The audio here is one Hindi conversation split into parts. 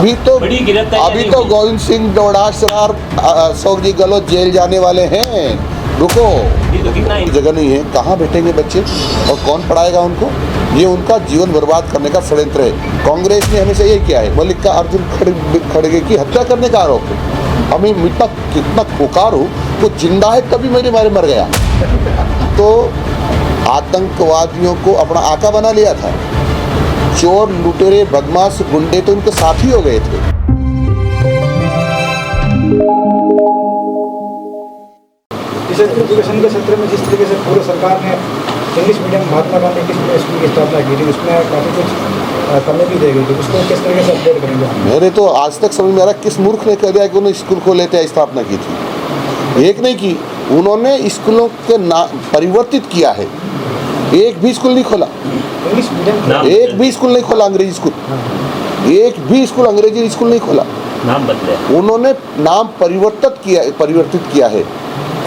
अभी तो गोविंद सिंह डोडासरार सोगजी गहलोत जेल जाने वाले हैं। रुको, जगह नहीं है, कहाँ बैठेंगे बच्चे और कौन पढ़ाएगा उनको? ये उनका जीवन बर्बाद करने का षड्यंत्र है। कांग्रेस ने हमेशा यही किया है। मल्लिकार्जुन खड़गे की हत्या करने का आरोप है। हमें कितना खुकार हूँ, वो जिंदा है तभी मेरे मारे मर गया। तो आतंकवादियों को अपना आका बना लिया था। चोर लुटेरे बदमाश गुंडे तो उनके साथी हो गए थे। एजुकेशन के क्षेत्र में जिस तरीके से पूरी सरकार ने English medium Mahatma Gandhi English medium school की स्थापना की थी, उसमें काफ़ी कुछ कमी भी देगी, तो उसको किस तरीके से अपडेट करेंगे? मेरे तो आज तक समझ में आ रहा किस मूर्ख ने कह दिया कि उन्होंने स्कूल खोले थे, स्थापना की थी। एक नहीं की, उन्होंने स्कूलों के परिवर्तित किया है। एक भी स्कूल नहीं खोला, एक भी स्कूल नहीं खोला अंग्रेजी स्कूल, एक भी स्कूल अंग्रेजी स्कूल नहीं खोला। नाम बदले, उन्होंने नाम परिवर्तित किया है।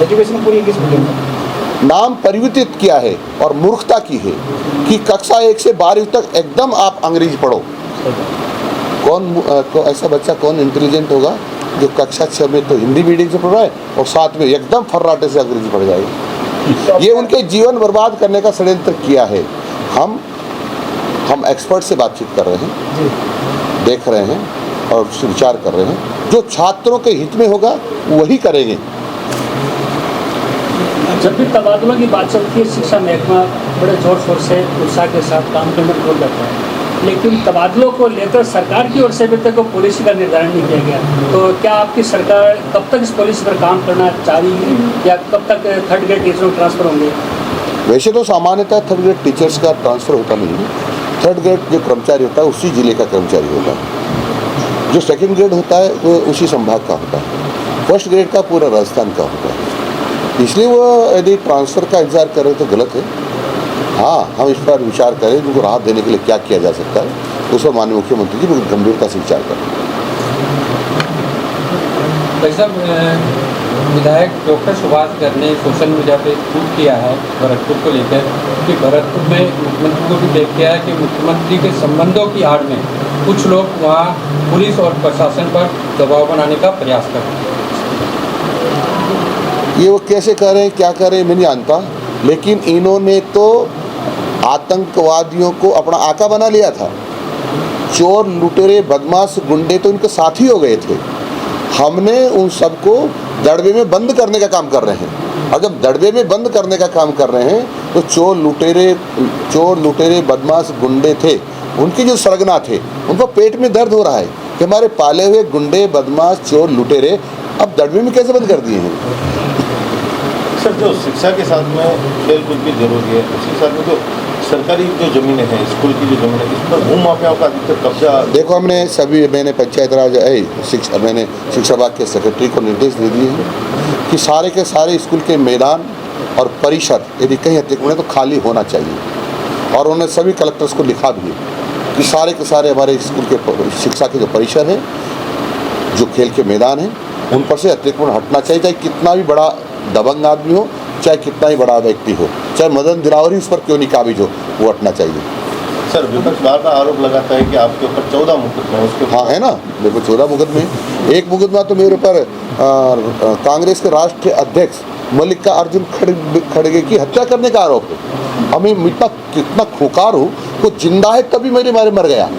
एजुकेशन पूरी इंग्लिश मीडियम नाम परिवर्तित किया है और मूर्खता की है कि कक्षा 1 से 12वीं तक एकदम आप अंग्रेजी पढ़ो। कौन ऐसा बच्चा कौन इंटेलिजेंट होगा जो कक्षा 6 में तो हिंदी मीडियम से पढ़ रहा है और 7 में एकदम फर्राटे से अंग्रेजी पढ़ जाएगा? ये उनके जीवन बर्बाद करने का षड्यंत्र किया है। हम एक्सपर्ट से बातचीत कर रहे हैं, देख रहे हैं और विचार कर रहे हैं। जो छात्रों के हित में होगा वही करेंगे। जब भी तबादलों की बात चलती है, शिक्षा महकमा बड़े जोर शोर से उत्साह के साथ काम करने को करता है, लेकिन तबादलों को लेकर सरकार की ओर से अभी तक पॉलिसी का निर्धारण नहीं किया गया। तो क्या आपकी सरकार कब तक इस पॉलिसी पर काम करना चाहिए या कब तक थर्ड ग्रेड टीचरों को ट्रांसफर होंगे? वैसे तो सामान्यतः थर्ड ग्रेड टीचर्स का ट्रांसफ़र होता नहीं है। थर्ड ग्रेड जो कर्मचारी होता है उसी जिले का कर्मचारी होता है। जो सेकंड ग्रेड होता है वो उसी संभाग का होता है। फर्स्ट ग्रेड का पूरा राजस्थान का होता है। इसलिए वो यदि ट्रांसफ़र का इंतजार कर रहे तो गलत है। हाँ, हम इस पर विचार करें, उनको राहत देने के लिए क्या किया जा सकता है, उस पर माननीय मुख्यमंत्री जी बहुत गंभीरता से विचार करें। विधायक डॉक्टर सुभाष गर्ग ने सोशल मीडिया पे ट्वीट किया है भरतपुर को लेकर कि भरतपुर में मुख्यमंत्री को भी देख किया है कि मुख्यमंत्री के संबंधों की आड़ में कुछ लोग वहाँ पुलिस और प्रशासन पर दबाव बनाने का प्रयास कर रहे हैं। ये वो कैसे कर रहे हैं, क्या कर रहे हैं, मैं नहीं जानता, लेकिन इन्होंने तो आतंकवादियों को अपना आका बना लिया था। चोर लुटेरे बदमाश गुंडे तो उनके साथी हो गए थे। हमने उन सबको दड़बे में बंद करने का काम कर रहे हैं। और जब दड़बे में बंद करने का काम कर रहे हैं तो चोर लुटेरे बदमाश गुंडे थे, उनके जो सरगना थे, उनको पेट में दर्द हो रहा है कि हमारे पाले हुए गुंडे बदमाश चोर लुटेरे अब दड़बे में कैसे बंद कर दिए हैं। सर, जो शिक्षा के साथ में खेल कूद भी जरूरी है, उसके साथ में जो सरकारी जो ज़मीनें हैं, स्कूल की जो ज़मीन है, इस पर भू माफियाओं का अधिकतर कब्जा। देखो, मैंने पंचायत राज मैंने शिक्षा विभाग के सेक्रेटरी को निर्देश दे दिए हैं कि सारे के सारे स्कूल के मैदान और परिसर यदि कहीं अतिक्रमण है तो खाली होना चाहिए। और उन्होंने सभी कलेक्टर्स को लिखा भी है कि सारे के सारे हमारे स्कूल के शिक्षा के जो परिसर है, जो खेल के मैदान हैं, उन पर से अतिक्रमण हटना चाहिए। चाहे कितना भी बड़ा दबंग आदमी हो, चाहे कितना ही बड़ा व्यक्ति हो, चाहे मदन दिलावरी उस पर क्यों नहीं काबिज हो, वो हटना चाहिए। सर, विपक्ष बार आरोप लगाता है कि आपके ऊपर 14 मुकदमे हैं। उसके हाँ है ना, मेरे को 14 मुकदमे। एक मुकदमा तो मेरे ऊपर कांग्रेस के राष्ट्रीय अध्यक्ष मल्लिकार्जुन खड़गे की हत्या करने का आरोप है। हमें कितना खुकार हूँ, वो जिंदा है तभी मेरे मारे मर गया।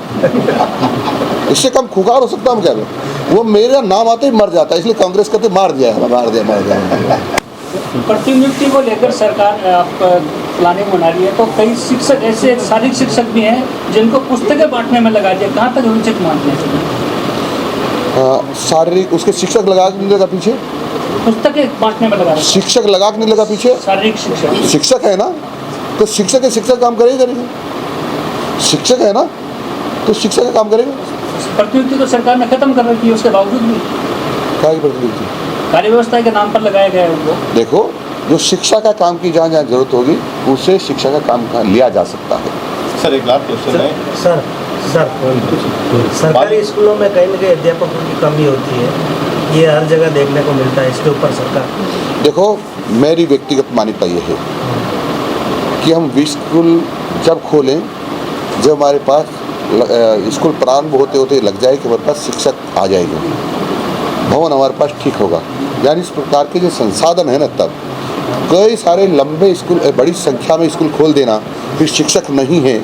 इससे कम खुकार हो सकता हम क्या? वो मेरा नाम आते ही मर जाता है, इसलिए कांग्रेस कहते मार दिया। प्रतिनियुक्ति को लेकर सरकार आप प्लानिंग बना रही है, तो कई शिक्षक ऐसे शारीरिक शिक्षक भी हैं जिनको पुस्तकें बांटने में लगा दिया। कहाँ तक उचित मानते हैं? शारीरिक उसके शिक्षक लगा के नहीं लगा पीछे, पुस्तकें बांटने में लगा, शिक्षक लगा के नहीं लगा पीछे। शारीरिक शिक्षक है ना, तो शिक्षक काम करेगा नहीं? शिक्षक है ना, तो शिक्षक का काम करेगा। प्रतिनियुक्ति तो सरकार ने खत्म कर रखी है, उसके बावजूद भी प्रतिनियुक्ति कार्य व्यवस्था के नाम पर लगाया गया है उनको। देखो, जो शिक्षा का काम की जहाँ जरूरत होगी उससे शिक्षा का काम लिया जा सकता है। सर, एक लास्ट क्वेश्चन है। सर सरकारी स्कूलों में कहीं न कहीं अध्यापकों की कमी होती है, ये हर जगह देखने को मिलता है। इसके ऊपर सरकार, देखो, मेरी व्यक्तिगत मान्यता ये है कि हम स्कूल जब खोलें जब हमारे पास स्कूल प्रारंभ होते होते लग जाए कि हमारे पास शिक्षक आ जाएंगे, भवन हमारे पास ठीक होगा। यानी इस प्रकार के जो संसाधन है ना, तब कई सारे लंबे स्कूल, बड़ी संख्या में स्कूल खोल देना, फिर शिक्षक नहीं है,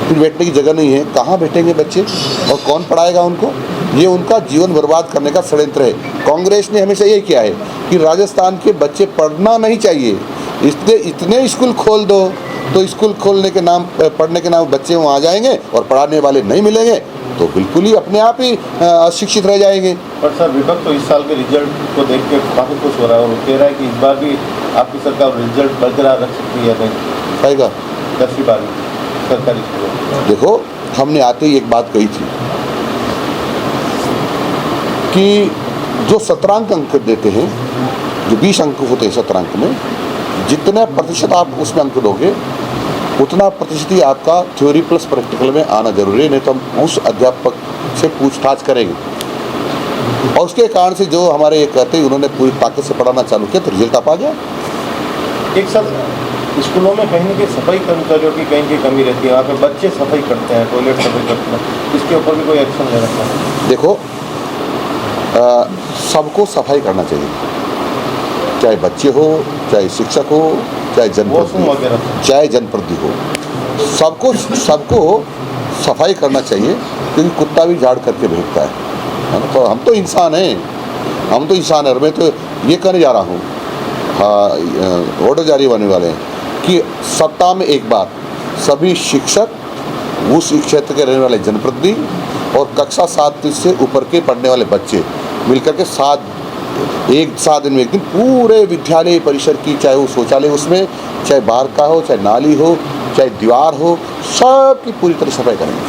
फिर बैठने की जगह नहीं है, कहाँ बैठेंगे बच्चे और कौन पढ़ाएगा उनको? ये उनका जीवन बर्बाद करने का षड्यंत्र है। कांग्रेस ने हमेशा यही किया है कि राजस्थान के बच्चे पढ़ना नहीं चाहिए, इसलिए इतने स्कूल खोल दो, तो स्कूल खोलने के नाम, पढ़ने के नाम बच्चे वहाँ आ जाएंगे और पढ़ाने वाले नहीं मिलेंगे, तो बिल्कुल ही अपने आप ही अशिक्षित रह जाएंगे। पर सर, विपक्ष तो इस साल के रिजल्ट को देख के काफ़ी खुश हो रहा है और कह रहा है कि इस बार भी आपकी सरकार रिजल्ट बरकरार रख सकती है। नहीं आएगा 10वीं 12वीं सरकारी स्कूलों। देखो, हमने आते ही एक बात कही थी कि जो सत्रांक अंक देते हैं, जो 20 अंक होते हैं सत्रांक में, जितने प्रतिशत आप उसमें अंक दोगे उतना प्रतिशत ही आपका थ्योरी प्लस प्रैक्टिकल में आना जरूरी है, नहीं तो हम उस अध्यापक से पूछताछ करेंगे। और उसके कारण से जो हमारे ये कहते हैं, उन्होंने पूरी ताकत से पढ़ाना चालू किया तो रिजल्ट आ गया। एक सर, स्कूलों में कहीं ना कहीं सफाई कर्मचारियों की कहीं कमी रहती है, वहाँ पे बच्चे सफाई करते हैं, टॉयलेट सफाई करते हैं, इसके ऊपर भी कोई एक्शन ले रखा है? देखो, सबको सफाई करना चाहिए, चाहे बच्चे हो, चाहे शिक्षक हो, चाहे जनप्रतिनिधि हो, सबको सफाई करना चाहिए, क्योंकि कुत्ता भी झाड़ करके भेजता है ना। तो हम तो इंसान हैं, और मैं तो ये कहने जा रहा हूँ, हाँ, ऑर्डर जारी होने वाले हैं कि सप्ताह में एक बार सभी शिक्षक, उस क्षेत्र के रहने वाले जनप्रतिनिधि और कक्षा 7 से ऊपर के पढ़ने वाले बच्चे मिलकर के 7 दिन में एक दिन पूरे विद्यालय परिसर की, चाहे वो शौचालय उसमें, चाहे बाहर का हो, चाहे नाली हो, चाहे दीवार हो, सब की पूरी तरह सफाई करेंगे।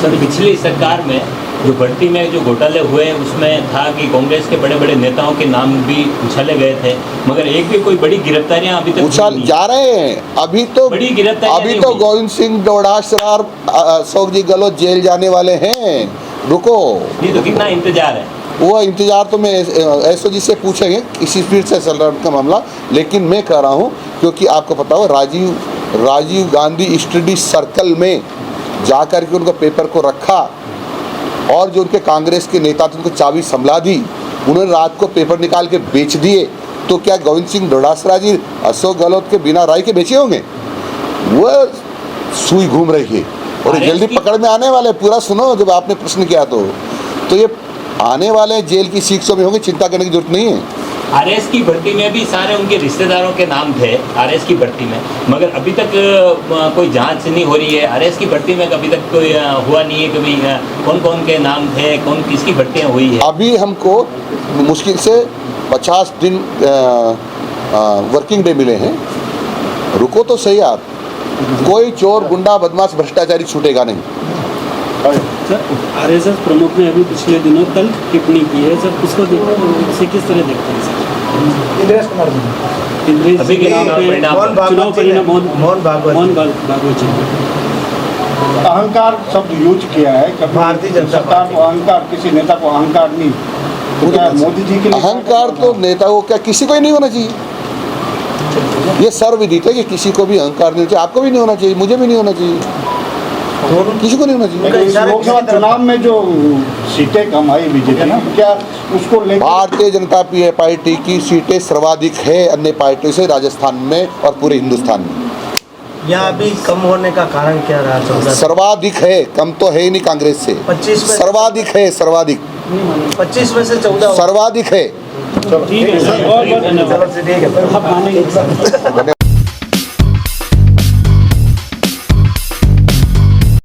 सर, पिछली सरकार में जो भर्ती में जो घोटाले हुए, उसमें था कि कांग्रेस के बड़े बड़े नेताओं के नाम भी उछाले गए थे, मगर एक भी कोई बड़ी गिरफ्तारियां अभी तक उछाल जा रहे हैं। अभी तो बड़ी गिरफ्तारियां अभी तो गोविंद सिंह डोडासरा, अशोक जी गहलोत जेल जाने वाले हैं। रुको, ये तो कितना इंतजार है? वो इंतजार तो मैं एसओजी से पूछेंगे, इसी स्पीड से चल रहा है उनका मामला। लेकिन मैं कह रहा हूँ, क्योंकि आपको पता हो, राजीव गांधी स्टडी सर्कल में जाकर के उनका पेपर को रखा, और जो उनके कांग्रेस के नेता थे उनको चाबी संभला दी, उन्होंने रात को पेपर निकाल के बेच दिए। तो क्या गोविंद सिंह डोडासरा जी अशोक गहलोत के बिना राय के बेचे होंगे? वो सुई घूम रही है और जल्दी पकड़ में आने वाले। पूरा सुनो, जब आपने प्रश्न किया तो ये आने वाले जेल की शिक्षा में होंगे, चिंता करने की जरूरत नहीं है। आरएस की भर्ती में भी सारे उनके रिश्तेदारों के नाम थे आरएस की भर्ती में, मगर अभी तक कोई जांच नहीं हो रही है। आरएस की भर्ती में अभी तक कोई हुआ नहीं है कि भाई कौन कौन के नाम थे, कौन किसकी भर्तियाँ हुई है। अभी हमको मुश्किल से 50 दिन वर्किंग डे मिले हैं। रुको तो सही आप, कोई चोर, गुंडा, बदमाश, भ्रष्टाचारी छूटेगा नहीं। सर, आरएसएस प्रमुख ने अभी पिछले दिनों तल्ख टिप्पणी की है सर, उसको इसे किस तरह देखते हैं सर? इंद्रेश कुमार अभी के चुनाव परिणाम मोहन भागवत जी अहंकार शब्द यूज किया है। कभी भारतीय जनता सरकार को अहंकार, किसी नेता को अहंकार नहीं, तो क्या मोदी जी के लिए अहंकार तो नेता को, क्या किसी को ही नहीं होना चाहिए। ये सर्वविदित है कि किसी को भी अहंकार नहीं होना चाहिए। आपको भी नहीं होना चाहिए, मुझे भी नहीं होना चाहिए, किसी को नहीं होना चाहिए। इस लोकसभा चुनाव में जो सीटें कम आई बीजेपी ने, क्या उसको लेकर भारतीय जनता पार्टी की सीटें सर्वाधिक है अन्य पार्टियों से राजस्थान में और पूरे हिंदुस्तान में। यहाँ अभी कम होने का कारण क्या रहा? 14 सर्वाधिक है, कम तो है ही नहीं कांग्रेस से। 25 में सर्वाधिक है, सर्वाधिक 25 में से 14 सर्वाधिक है। ठीक है सर, बहुत बहुत धन्यवाद। ठीक है। आप मानेंगे।